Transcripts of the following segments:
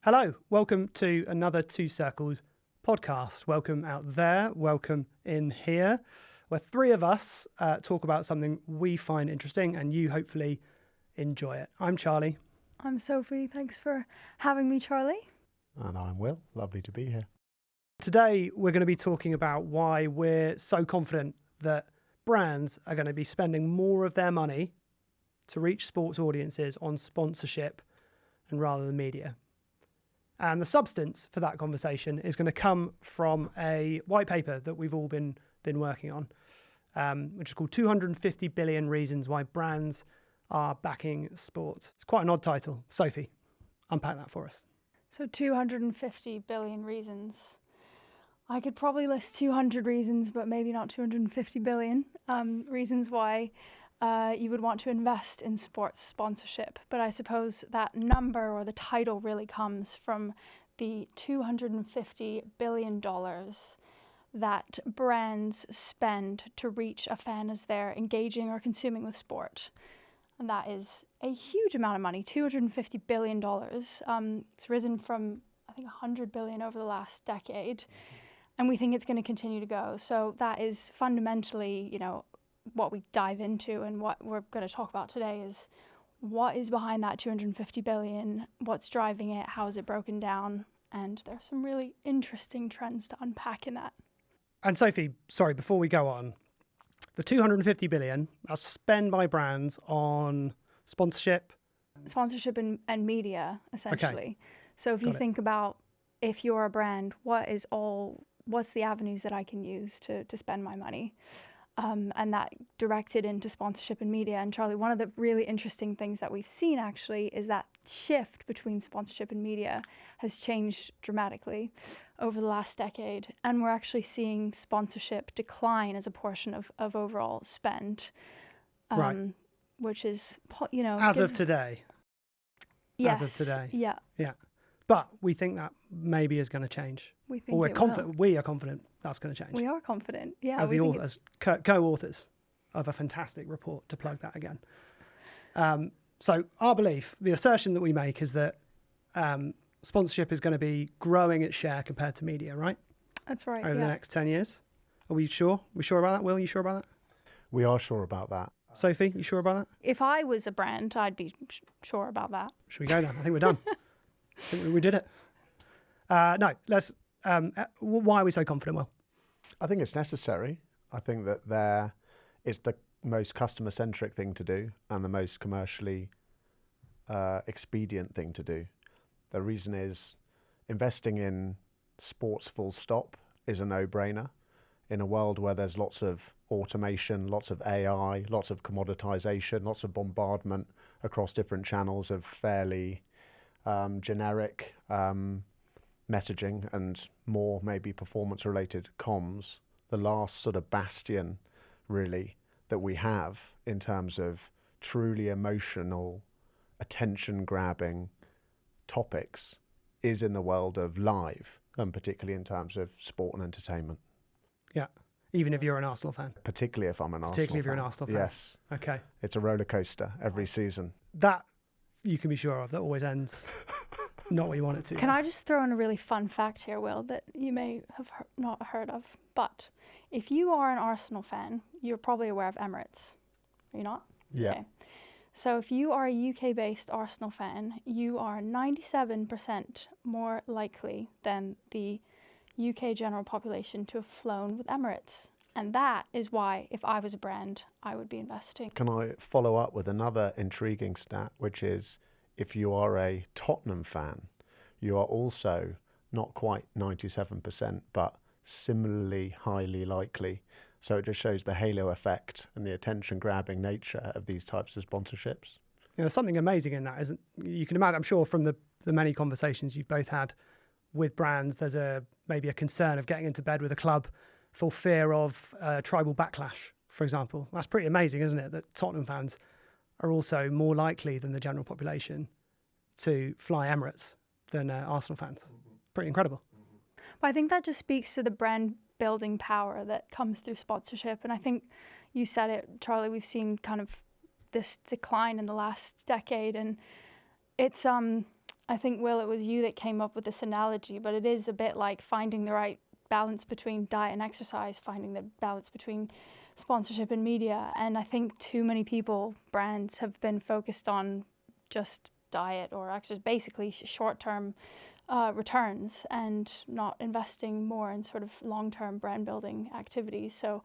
Hello, welcome to another Two Circles podcast. Welcome out there, welcome in here, where three of us talk about something we find interesting and you hopefully enjoy it. I'm Charlie. I'm Sophie. Thanks for having me, Charlie. And I'm Will. Lovely to be here. Today, we're going to be talking about why we're so confident that brands are going to be spending more of their money to reach sports audiences on sponsorship and rather than media. And the substance for that conversation is going to come from a white paper that we've all been working on, which is called 250 Billion Reasons Why Brands Are Backing Sports. It's quite an odd title. Sophie, unpack that for us. So 250 billion reasons. I could probably list 200 reasons, but maybe not 250 billion reasons why you would want to invest in sports sponsorship. But I suppose that number or the title really comes from the $250 billion that brands spend to reach a fan as they're engaging or consuming with sport. And that is a huge amount of money, $250 billion. It's risen from, I think, 100 billion over the last decade. And we think it's going to continue to go. So that is fundamentally, what we dive into, and what we're going to talk about today is what is behind that 250 billion, what's driving it, how is it broken down, and there's some really interesting trends to unpack in that. And Sophie, sorry, before we go on, the 250 billion, that's spent by brands on sponsorship and media, essentially. Okay. So if you think about, if you're a brand, what's the avenues that I can use to spend my money? And that directed into sponsorship and media. And Charlie, one of the really interesting things that we've seen actually is that shift between sponsorship and media has changed dramatically over the last decade. And we're actually seeing sponsorship decline as a portion of overall spend, right. Which is, As of today. Yes. As of today. Yeah. Yeah. But we think that maybe is going to change. We think we're confident. We are confident that's going to change. We are confident. Yeah. As the authors, co-authors of a fantastic report, to plug that again. So our belief, the assertion that we make is that sponsorship is going to be growing its share compared to media, right? That's right. Over the next 10 years. Are we sure? We sure about that? Will, you sure about that? We are sure about that. Sophie, you sure about that? If I was a brand, I'd be sure about that. Should we go now? I think we're done. I think we did it. No, let's. Why are we so confident, Will? I think it's necessary. I think that it's the most customer-centric thing to do and the most commercially expedient thing to do. The reason is investing in sports full stop is a no-brainer. In a world where there's lots of automation, lots of AI, lots of commoditization, lots of bombardment across different channels of fairly generic messaging and more maybe performance-related comms, the last sort of bastion really that we have in terms of truly emotional, attention-grabbing topics is in the world of live, and particularly in terms of sport and entertainment. Yeah, even if you're an Arsenal fan. Particularly if I'm an Arsenal fan. Particularly if you're an Arsenal fan. Yes. Okay. It's a roller coaster every season. That you can be sure of. That always ends not what you want it to. Can I just throw in a really fun fact here, Will, that you may have not heard of? But if you are an Arsenal fan, you're probably aware of Emirates. Are you not? Yeah. Okay. So if you are a UK-based Arsenal fan, you are 97% more likely than the UK general population to have flown with Emirates. And that is why, if I was a brand, I would be investing. Can I follow up with another intriguing stat, which is if you are a Tottenham fan, you are also not quite 97%, but similarly highly likely. So it just shows the halo effect and the attention-grabbing nature of these types of sponsorships. There's something amazing in that, isn't? You can imagine, I'm sure from the many conversations you've both had with brands, there's maybe a concern of getting into bed with a club for fear of tribal backlash, for example. That's pretty amazing, isn't it? That Tottenham fans are also more likely than the general population to fly Emirates than Arsenal fans. Pretty incredible. But I think that just speaks to the brand building power that comes through sponsorship. And I think you said it, Charlie, we've seen kind of this decline in the last decade. And it's I think, Will, it was you that came up with this analogy, but it is a bit like finding the right balance between diet and exercise, finding the balance between sponsorship and media. And I think too many people, brands, have been focused on just diet or exercise, basically short-term returns, and not investing more in sort of long-term brand building activities. So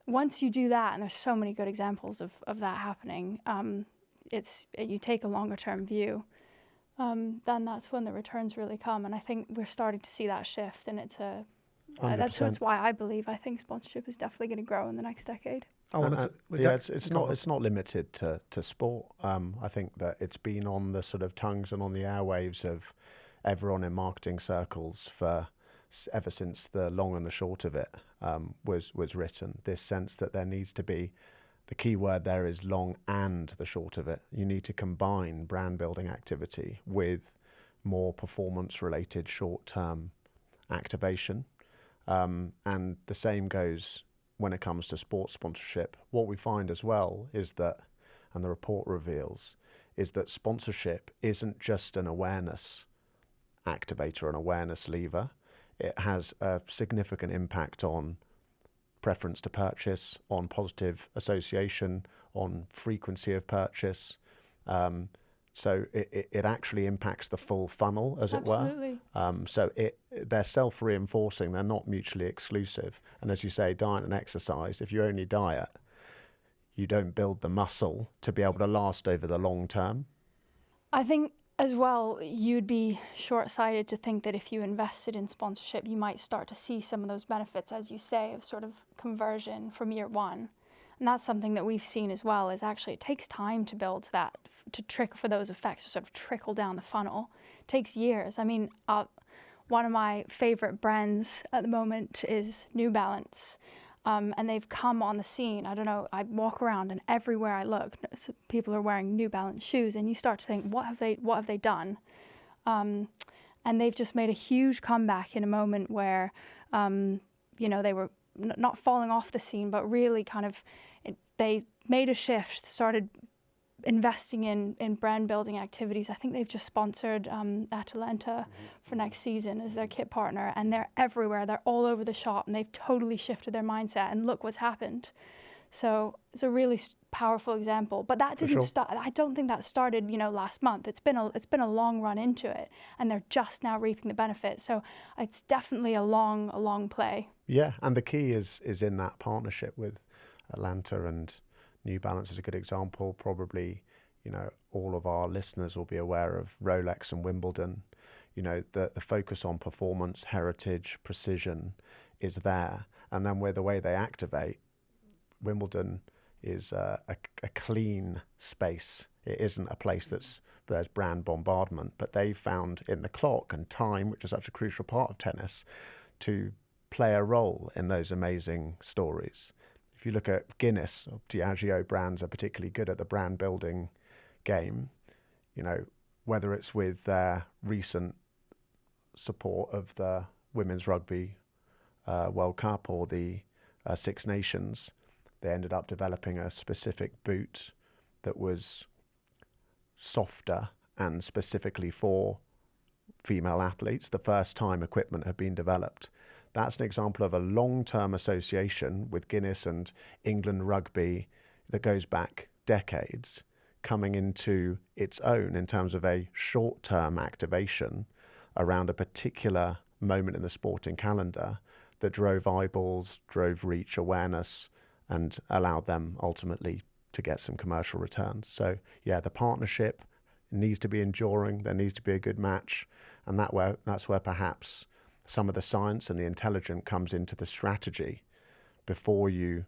once you do that, and there's so many good examples of that happening, you take a longer-term view, then that's when the returns really come. And I think we're starting to see that shift, and that's why I think sponsorship is definitely going to grow in the next decade. It's not limited to sport. I think that it's been on the sort of tongues and on the airwaves of everyone in marketing circles ever since the long and the short of it was written. This sense that there needs to be, the key word there is long and the short of it. You need to combine brand building activity with more performance related short-term activation. And the same goes when it comes to sports sponsorship. What we find as well is that, and the report reveals, is that sponsorship isn't just an awareness activator, an awareness lever. It has a significant impact on preference to purchase, on positive association, on frequency of purchase. So it actually impacts the full funnel, as Absolutely. it were. So they're self-reinforcing. They're not mutually exclusive. And as you say, diet and exercise, if you only diet, you don't build the muscle to be able to last over the long term. I think as well, you'd be short-sighted to think that if you invested in sponsorship, you might start to see some of those benefits, as you say, of sort of conversion from year one. And that's something that we've seen as well, is actually it takes time to build that, for those effects to sort of trickle down the funnel. It takes years. I mean, one of my favorite brands at the moment is New Balance. And they've come on the scene. I don't know, I walk around and everywhere I look, people are wearing New Balance shoes, and you start to think, what have they done? And they've just made a huge comeback in a moment where, they were not falling off the scene, but really kind of, they made a shift, started investing in brand building activities. I think they've just sponsored Atalanta for next season as their kit partner, and they're everywhere. They're all over the shop, and they've totally shifted their mindset, and look what's happened. So it's a really powerful example. But that didn't start. I don't think that started last month. It's been a long run into it, and they're just now reaping the benefits. So it's definitely a long play. Yeah, and the key is in that partnership with Atlanta, and New Balance is a good example. Probably, all of our listeners will be aware of Rolex and Wimbledon. The focus on performance, heritage, precision is there. And then with the way they activate, Wimbledon is a clean space. It isn't a place there's brand bombardment, but they found in the clock and time, which is such a crucial part of tennis, to play a role in those amazing stories. If you look at Guinness or Diageo, brands are particularly good at the brand building game, whether it's with their recent support of the Women's Rugby World Cup or the Six Nations. They ended up developing a specific boot that was softer and specifically for female athletes. The first time equipment had been developed. That's an example of a long-term association with Guinness and England rugby that goes back decades, coming into its own in terms of a short-term activation around a particular moment in the sporting calendar that drove eyeballs, drove reach, awareness, and allowed them ultimately to get some commercial returns. So yeah, the partnership needs to be enduring. There needs to be a good match, and that's where perhaps some of the science and the intelligence comes into the strategy before you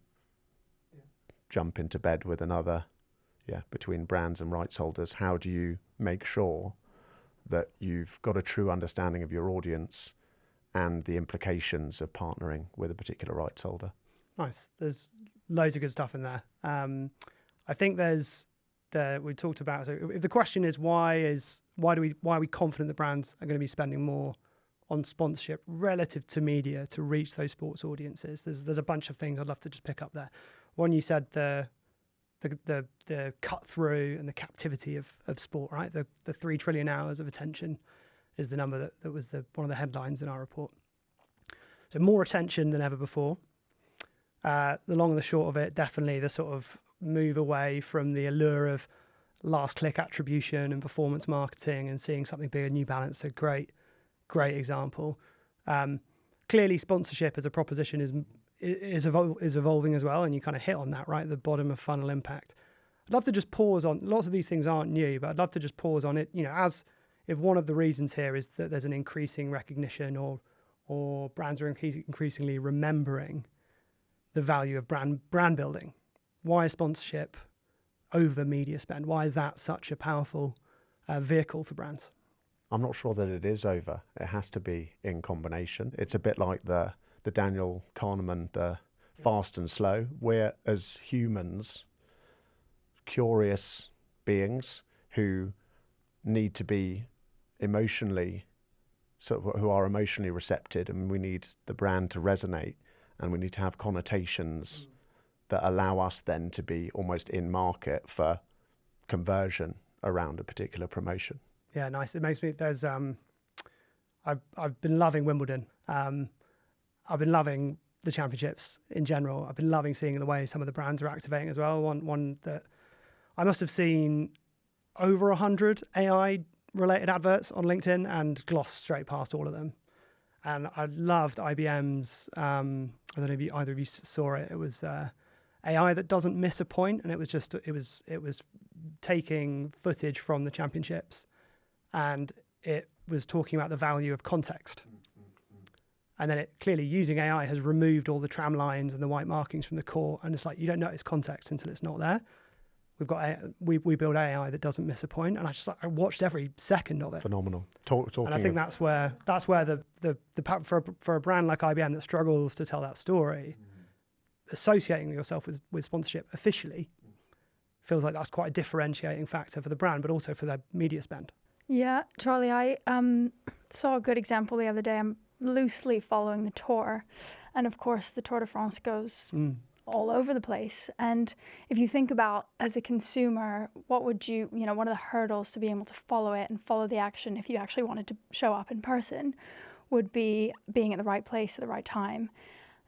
jump into bed with another, between brands and rights holders. How do you make sure that you've got a true understanding of your audience and the implications of partnering with a particular rights holder? Nice. There's loads of good stuff in there. I think we talked about, so if the question is why are we confident the brands are going to be spending more on sponsorship relative to media to reach those sports audiences? There's a bunch of things I'd love to just pick up there. One, you said the the cut through and the captivity of sport, right? The 3 trillion hours of attention is the number that was one of the headlines in our report. So more attention than ever before. The long and the short of it, definitely the sort of move away from the allure of last click attribution and performance marketing and seeing something bigger. New Balance, a great example. Clearly sponsorship as a proposition is evolving as well, and you kind of hit on that, right? The bottom of funnel impact. I'd love to just pause on, lots of these things aren't new, but I'd love to just pause on it, as if one of the reasons here is that there's an increasing recognition or brands are increasingly remembering the value of brand building. Why is sponsorship over media spend? Why is that such a powerful vehicle for brands? I'm not sure that it is over. It has to be in combination. It's a bit like the Daniel Kahneman, the fast and slow. We're, as humans, curious beings who need to be emotionally, who are emotionally receptive, and we need the brand to resonate, and we need to have connotations that allow us then to be almost in market for conversion around a particular promotion. Yeah, nice. It makes me, there's, I've been loving Wimbledon. I've been loving the championships in general. I've been loving seeing the way some of the brands are activating as well. One that I must have seen over 100 AI related adverts on LinkedIn and glossed straight past all of them. And I loved IBM's, I don't know if either of you saw it. It was AI that doesn't miss a point, and it was taking footage from the championships, and it was talking about the value of context. And then it clearly, using AI, has removed all the tram lines and the white markings from the core, and it's like you don't notice context until it's not there. We build AI that doesn't miss a point, and I watched every second of it. Phenomenal. And I think that's where for a brand like IBM that struggles to tell that story, associating yourself with sponsorship officially feels like that's quite a differentiating factor for the brand, but also for their media spend. Yeah, Charlie, I saw a good example the other day. I'm loosely following the Tour, and of course the Tour de France goes all over the place. And if you think about, as a consumer, what would one of the hurdles to being able to follow it and follow the action if you actually wanted to show up in person would be being at the right place at the right time.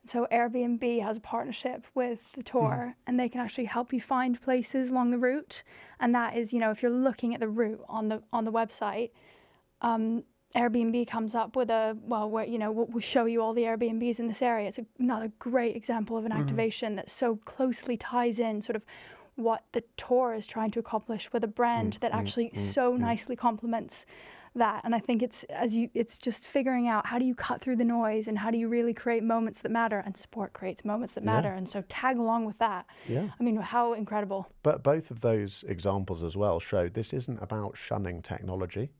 So Airbnb has a partnership with the Tour, and they can actually help you find places along the route. And that is, if you're looking at the route on the website, Airbnb comes up with we'll show you all the Airbnbs in this area. It's another great example of an activation that so closely ties in sort of what the Tour is trying to accomplish with a brand that actually so nicely complements that. And I think it's just figuring out, how do you cut through the noise and how do you really create moments that matter? And sport creates moments that matter. And so tag along with that. Yeah. I mean, how incredible. But both of those examples as well show this isn't about shunning technology.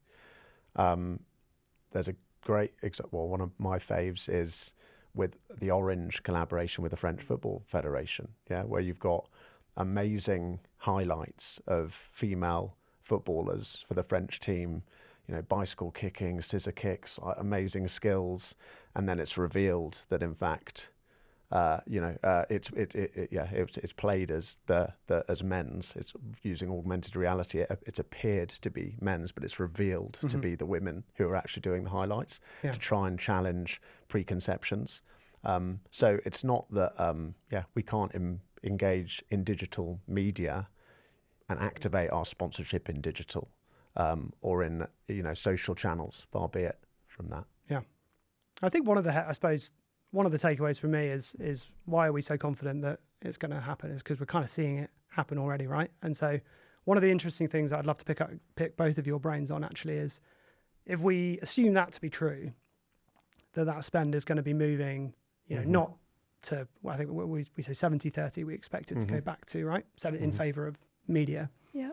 There's a great example. One of my faves is with the Orange collaboration with the French Football Federation, where you've got amazing highlights of female footballers for the French team, bicycle kicking, scissor kicks, amazing skills, and then it's revealed that in fact, it's played as as men's. It's using augmented reality. It's appeared to be men's, but it's revealed to be the women who are actually doing the highlights to try and challenge preconceptions. So it's not that we can't engage in digital media and activate our sponsorship in digital. Or in social channels, far be it from that. Yeah, I think one of the takeaways for me is why are we so confident that it's going to happen? Is because we're kind of seeing it happen already, right? And so one of the interesting things I'd love to pick both of your brains on actually is, if we assume that to be true, that spend is going to be moving, not to, I think we say 70-30, we expect it to go back to, right? In favor of media. Yeah.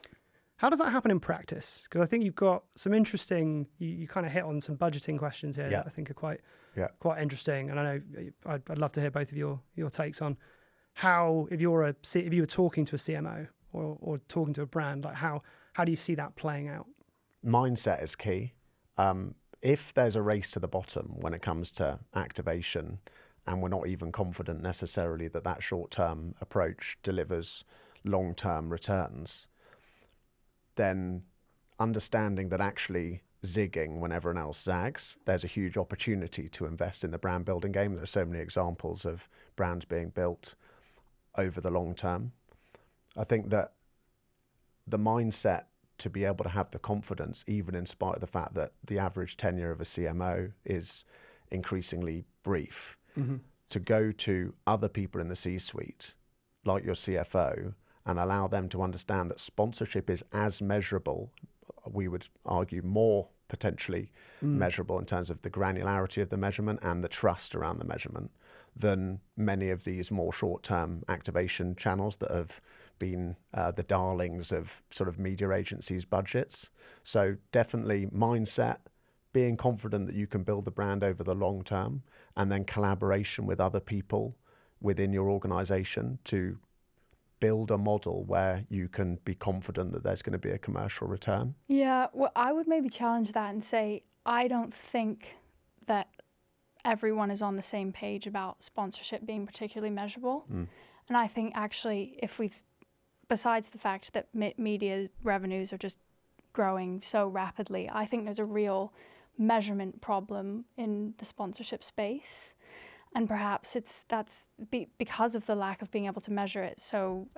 How does that happen in practice? Because I think you've got some interesting, you kind of hit on some budgeting questions here that I think are quite interesting. And I know I'd love to hear both of your takes on how, if you were talking to a CMO or talking to a brand, like how do you see that playing out? Mindset is key. If there's a race to the bottom when it comes to activation, and we're not even confident necessarily that short-term approach delivers long-term returns, then understanding that actually zigging when everyone else zags, there's a huge opportunity to invest in the brand building game. There are so many examples of brands being built over the long term. I think that the mindset to be able to have the confidence, even in spite of the fact that the average tenure of a CMO is increasingly brief, to go to other people in the C-suite, like your CFO, and allow them to understand that sponsorship is as measurable, we would argue more potentially measurable in terms of the granularity of the measurement and the trust around the measurement, than many of these more short-term activation channels that have been the darlings of sort of media agencies' budgets. So definitely mindset, being confident that you can build the brand over the long term, and then collaboration with other people within your organization to build a model where you can be confident that there's going to be a commercial return. Yeah, well, I would maybe challenge that and say, I don't think that everyone is on the same page about sponsorship being particularly measurable. And I think actually, if we've, besides the fact that media revenues are just growing so rapidly, I think there's a real measurement problem in the sponsorship space. And perhaps that's because of the lack of being able to measure it so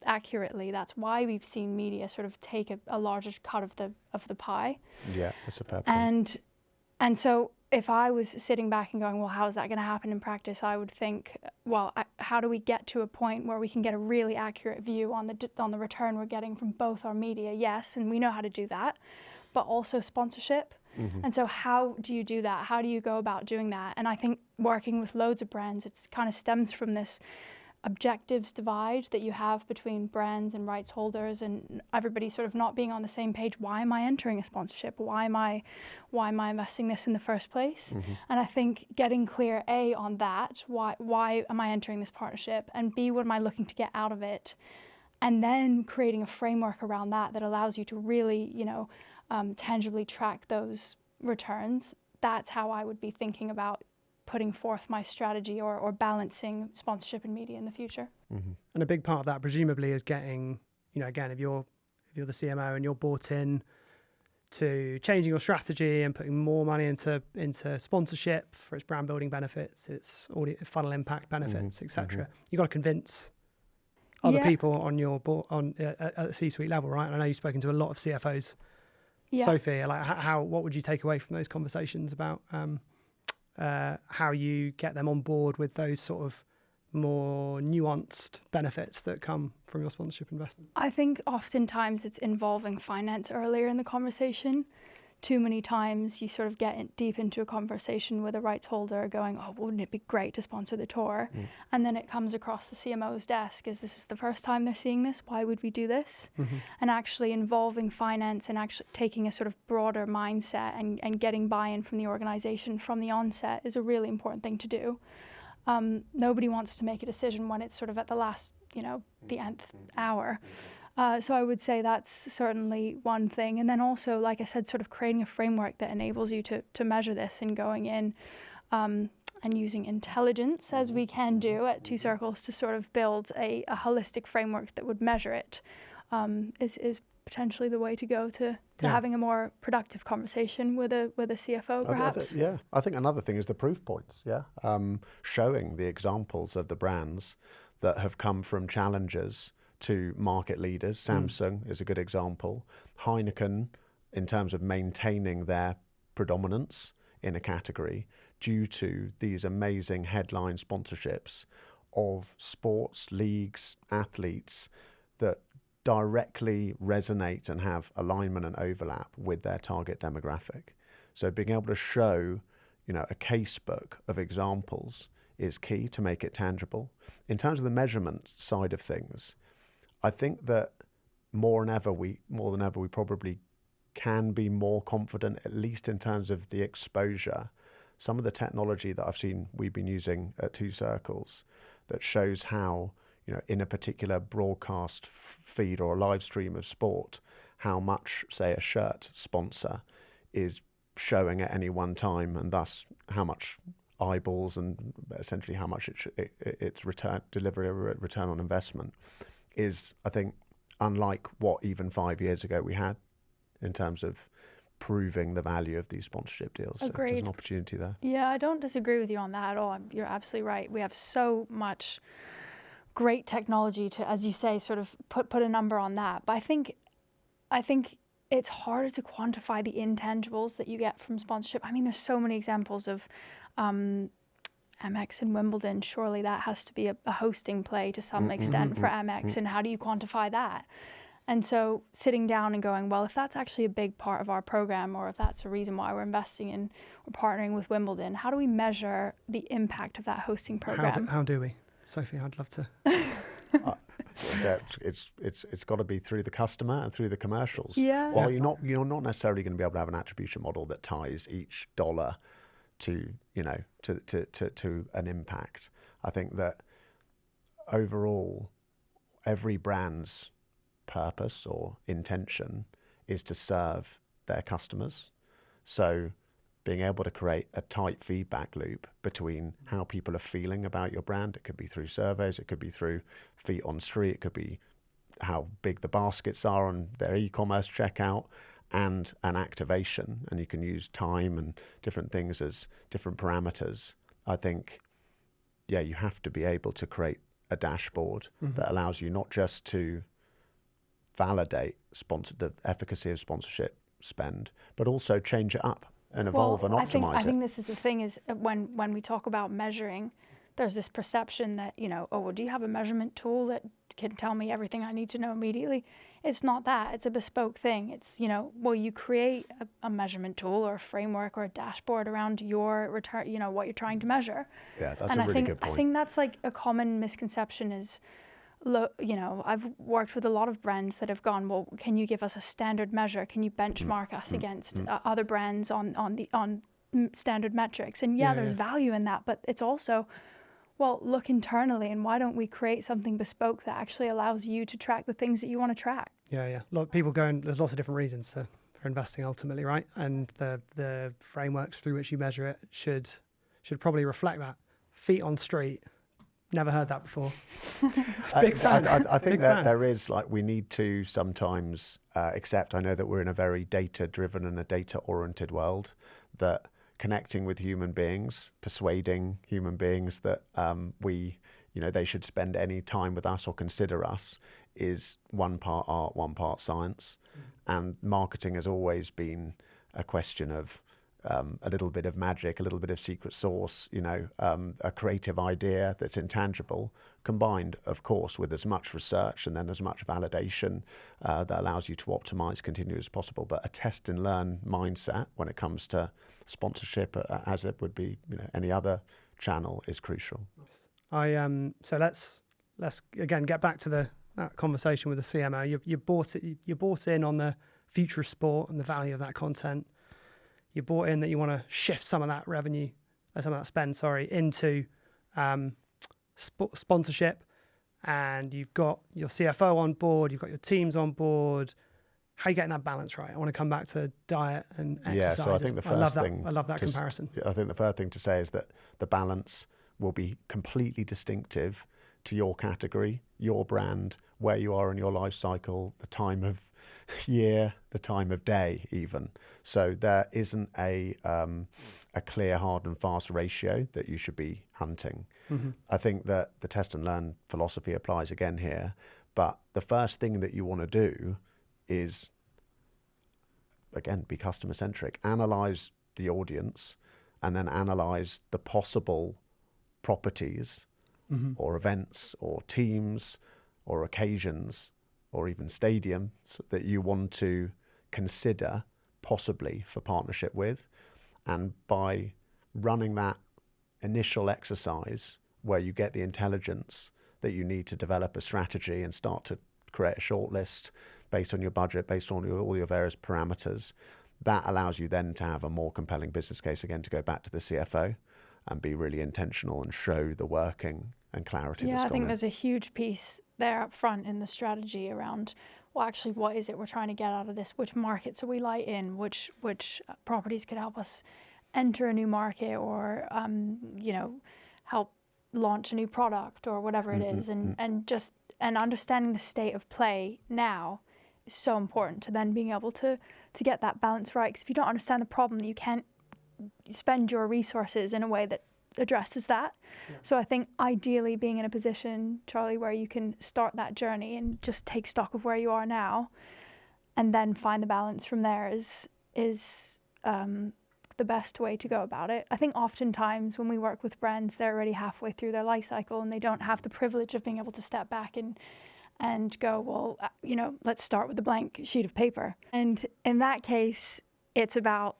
accurately. That's why we've seen media sort of take a larger cut of the pie. Yeah, that's a fair point. And so if I was sitting back and going, well, how is that going to happen in practice? I would think, well, how do we get to a point where we can get a really accurate view on the return we're getting from both our media? Yes, and we know how to do that, but also sponsorship. And so how do you do that? How do you go about doing that? And I think working with loads of brands, it's kind of stems from this objectives divide that you have between brands and rights holders, and everybody sort of not being on the same page. Why am I entering a sponsorship? Why am I investing this in the first place? And I think getting clear, A, on that, why am I entering this partnership? And B, what am I looking to get out of it? And then creating a framework around that allows you to really, tangibly track those returns. That's how I would be thinking about putting forth my strategy or balancing sponsorship and media in the future. And a big part of that presumably is getting, again, if you're the CMO and you're bought in to changing your strategy and putting more money into sponsorship for its brand building benefits, its funnel impact benefits, etc. You've got to convince other people on your board at the C-suite level, right? And I know you've spoken to a lot of CFOs. Sophie, like what would you take away from those conversations about how you get them on board with those sort of more nuanced benefits that come from your sponsorship investment? I think oftentimes it's involving finance earlier in the conversation. Too many times you sort of get deep into a conversation with a rights holder going, oh, wouldn't it be great to sponsor the tour? And then it comes across the CMO's desk, this is the first time they're seeing this? Why would we do this? And actually involving finance and actually taking a sort of broader mindset and getting buy-in from the organization from the onset is a really important thing to do. Nobody wants to make a decision when it's sort of at the last, the nth hour. So I would say that's certainly one thing. And then also, like I said, sort of creating a framework that enables you to measure this and going in and using intelligence, as we can do at Two Circles, to sort of build a holistic framework that would measure it is potentially the way to go to having a more productive conversation with a CFO, perhaps. I think another thing is the proof points, showing the examples of the brands that have come from challengers to market leaders. Samsung is a good example. Heineken, in terms of maintaining their predominance in a category due to these amazing headline sponsorships of sports, leagues, athletes that directly resonate and have alignment and overlap with their target demographic. So being able to show, a case book of examples is key to make it tangible. In terms of the measurement side of things, I think that more than ever, we probably can be more confident, at least in terms of the exposure. Some of the technology that I've seen we've been using at Two Circles that shows how, in a particular broadcast feed or a live stream of sport, how much, say, a shirt sponsor is showing at any one time, and thus how much eyeballs and essentially how much its return on investment. is, I think, unlike what even 5 years ago we had in terms of proving the value of these sponsorship deals. So there's an opportunity there. Yeah, I don't disagree with you on that at all. You're absolutely right. We have so much great technology to, as you say, sort of put a number on that. But I think it's harder to quantify the intangibles that you get from sponsorship. I mean, there's so many examples of Amex and Wimbledon. Surely that has to be a hosting play to some extent for Amex. And how do you quantify that? And so sitting down and going, well, if that's actually a big part of our program, or if that's a reason why we're investing in or partnering with Wimbledon, how do we measure the impact of that hosting program? How do we? Sophie, I'd love to. It's got to be through the customer and through the commercials. Yeah. Well, you're not necessarily going to be able to have an attribution model that ties each dollar to an impact. I think that overall, every brand's purpose or intention is to serve their customers. So being able to create a tight feedback loop between how people are feeling about your brand, it could be through surveys, it could be through feet on street, it could be how big the baskets are on their e-commerce checkout, and an activation, and you can use time and different things as different parameters. I think, yeah, you have to be able to create a dashboard that allows you not just to validate the efficacy of sponsorship spend, but also change it up and evolve and optimize it. I think this is the thing, is when we talk about measuring, there's this perception that, oh, well, do you have a measurement tool that can tell me everything I need to know immediately? It's not that. It's a bespoke thing. It's, well, you create a measurement tool or a framework or a dashboard around your return, what you're trying to measure. Yeah, that's a really good point. I think that's like a common misconception is, I've worked with a lot of brands that have gone, well, can you give us a standard measure? Can you benchmark us against other brands on standard metrics? And there's value in that, but it's also, well, look internally, and why don't we create something bespoke that actually allows you to track the things that you want to track? Yeah. Look, people there's lots of different reasons for investing ultimately, right? And the frameworks through which you measure it should probably reflect that. Feet on street. Never heard that before. Big fan. I think that there is, we need to sometimes accept, I know that we're in a very data-driven and a data-oriented world, that connecting with human beings, persuading human beings that they should spend any time with us or consider us is one part art, one part science. And marketing has always been a question of a little bit of magic, a little bit of secret sauce, a creative idea that's intangible, combined, of course, with as much research and then as much validation that allows you to optimize continuously as possible. But a test and learn mindset when it comes to sponsorship, as it would be any other channel, is crucial. So let's again get back to that conversation with the CMO. You bought in on the future of sport and the value of that content. You bought in that you want to shift some of that revenue, some of that spend, into sponsorship, and you've got your CFO on board, you've got your teams on board. How are you getting that balance right? I want to come back to diet and exercise. Yeah, so I think the first thing... I love that comparison. I think the first thing to say is that the balance will be completely distinctive to your category, your brand, where you are in your life cycle, the time of year, the time of day even. So there isn't a clear, hard and fast ratio that you should be hunting. I think that the test and learn philosophy applies again here, but the first thing that you want to do is, again, be customer centric, analyze the audience, and then analyze the possible properties or events or teams or occasions or even stadiums that you want to consider possibly for partnership with. And by running that initial exercise where you get the intelligence that you need to develop a strategy and start to create a shortlist based on your budget, based on all your various parameters, that allows you then to have a more compelling business case, again, to go back to the CFO and be really intentional and show the working and clarity. Yeah, I think there's a huge piece there up front in the strategy around, well, actually, what is it we're trying to get out of this? Which markets are we light in? Which properties could help us enter a new market, or help launch a new product, or whatever it is, and and understanding the state of play now is so important to then being able to get that balance right. Because if you don't understand the problem, you can't spend your resources in a way that addresses that. Yeah. So I think ideally being in a position, Charlie, where you can start that journey and just take stock of where you are now and then find the balance from there is the best way to go about it. I think oftentimes when we work with brands, they're already halfway through their life cycle and they don't have the privilege of being able to step back and go, well, let's start with a blank sheet of paper. And in that case, it's about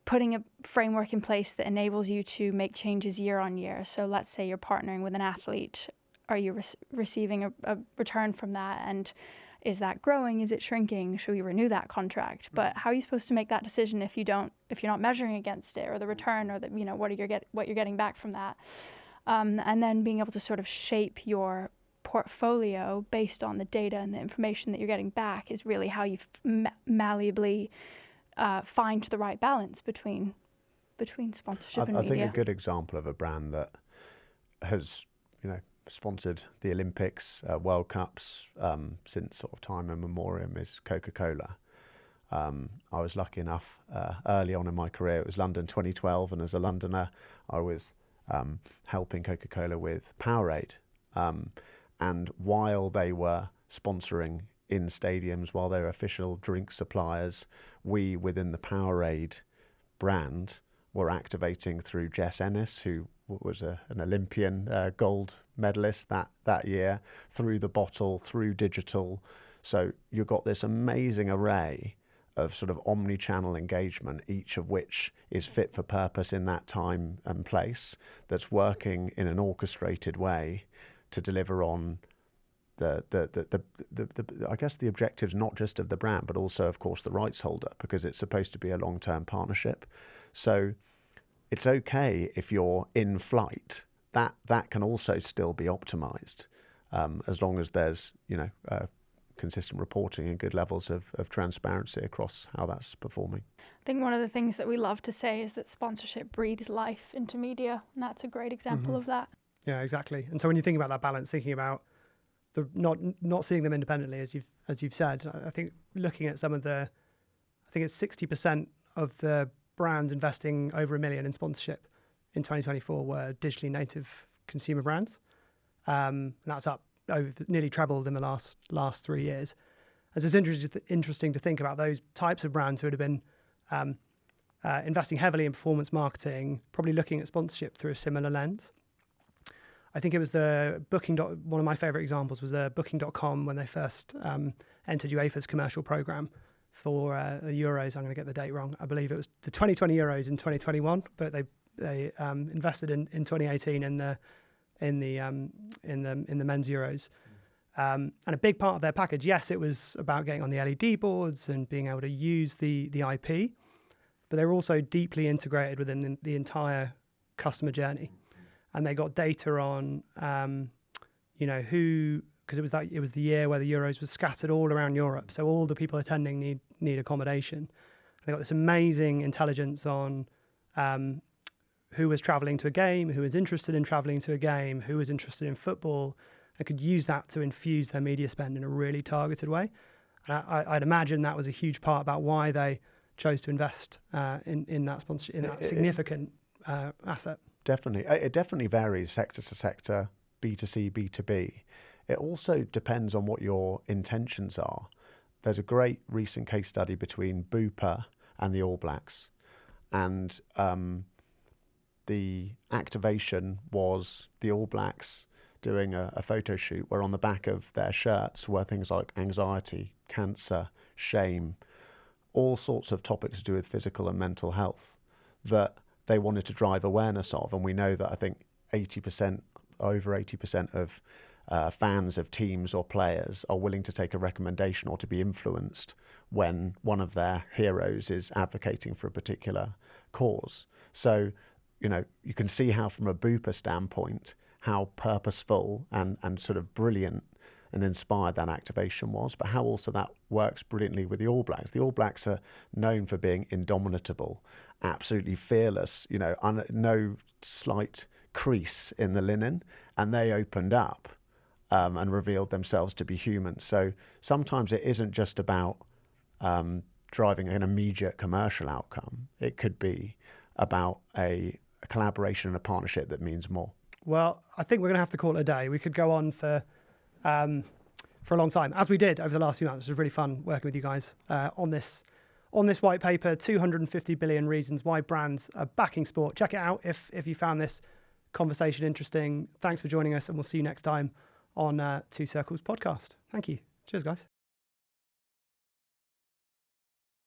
putting a framework in place that enables you to make changes year on year. So let's say you're partnering with an athlete. Are you receiving a return from that? And is that growing? Is it shrinking? Should we renew that contract? But how are you supposed to make that decision if you're not measuring against it, or the return, or what you're getting back from that? And then being able to sort of shape your portfolio based on the data and the information that you're getting back is really how you malleably find the right balance between sponsorship and media. I think a good example of a brand that has, sponsored the Olympics, World Cups since sort of time immemorial is Coca-Cola. I was lucky enough early on in my career, it was London 2012, and as a Londoner, I was helping Coca-Cola with Powerade. And while they were sponsoring in stadiums, while they were official drink suppliers, we within the Powerade brand were activating through Jess Ennis, who was an Olympian gold medalist that year, through the bottle, through digital. So you've got this amazing array of sort of omni-channel engagement, each of which is fit for purpose in that time and place, that's working in an orchestrated way to deliver on the I guess the objectives not just of the brand, but also of course the rights holder, because it's supposed to be a long-term partnership. So it's okay if you're in flight, that can also still be optimized, as long as there's consistent reporting and good levels of transparency across how that's performing. I think one of the things that we love to say is that sponsorship breathes life into media, and that's a great example of that. Yeah, exactly. And so when you think about that balance, thinking about the not seeing them independently, as you've said, I think looking at some of I think it's 60% of the brands investing over $1 million in sponsorship in 2024 were digitally native consumer brands. And that's up nearly trebled in the last 3 years. And so it's interesting to think about those types of brands who would have been investing heavily in performance marketing, probably looking at sponsorship through a similar lens. I think it was one of my favorite examples was Booking.com when they first entered UEFA's commercial program for the Euros. I'm going to get the date wrong. I believe it was the 2020 Euros in 2021, but they invested in 2018 in the men's Euros. And a big part of their package, yes, it was about getting on the LED boards and being able to use the IP, but they were also deeply integrated within the entire customer journey. And they got data on, who, because it was the year where the Euros was scattered all around Europe. So all the people attending need accommodation. They got this amazing intelligence on who was traveling to a game, who was interested in traveling to a game, who was interested in football, and could use that to infuse their media spend in a really targeted way. And I'd imagine that was a huge part about why they chose to invest in that sponsorship, in that significant asset. Definitely. It definitely varies sector to sector, B2C, B2B. It also depends on what your intentions are. There's a great recent case study between Bupa and the All Blacks. And the activation was the All Blacks doing a photo shoot where on the back of their shirts were things like anxiety, cancer, shame, all sorts of topics to do with physical and mental health that they wanted to drive awareness of. And we know that I think over 80% of fans of teams or players are willing to take a recommendation or to be influenced when one of their heroes is advocating for a particular cause. So, you can see how from a Bupa standpoint, how purposeful and sort of brilliant and inspired that activation was, but how also that works brilliantly with the All Blacks. The All Blacks are known for being indomitable, absolutely fearless, no slight crease in the linen, and they opened up and revealed themselves to be human. So sometimes it isn't just about driving an immediate commercial outcome. It could be about a collaboration and a partnership that means more. Well, I think we're going to have to call it a day. We could go on for a long time, as we did over the last few months. It was really fun working with you guys on this white paper, 250 billion reasons why brands are backing sport. Check it out if you found this conversation interesting. Thanks for joining us, and we'll see you next time on Two Circles podcast. Thank you. Cheers, guys.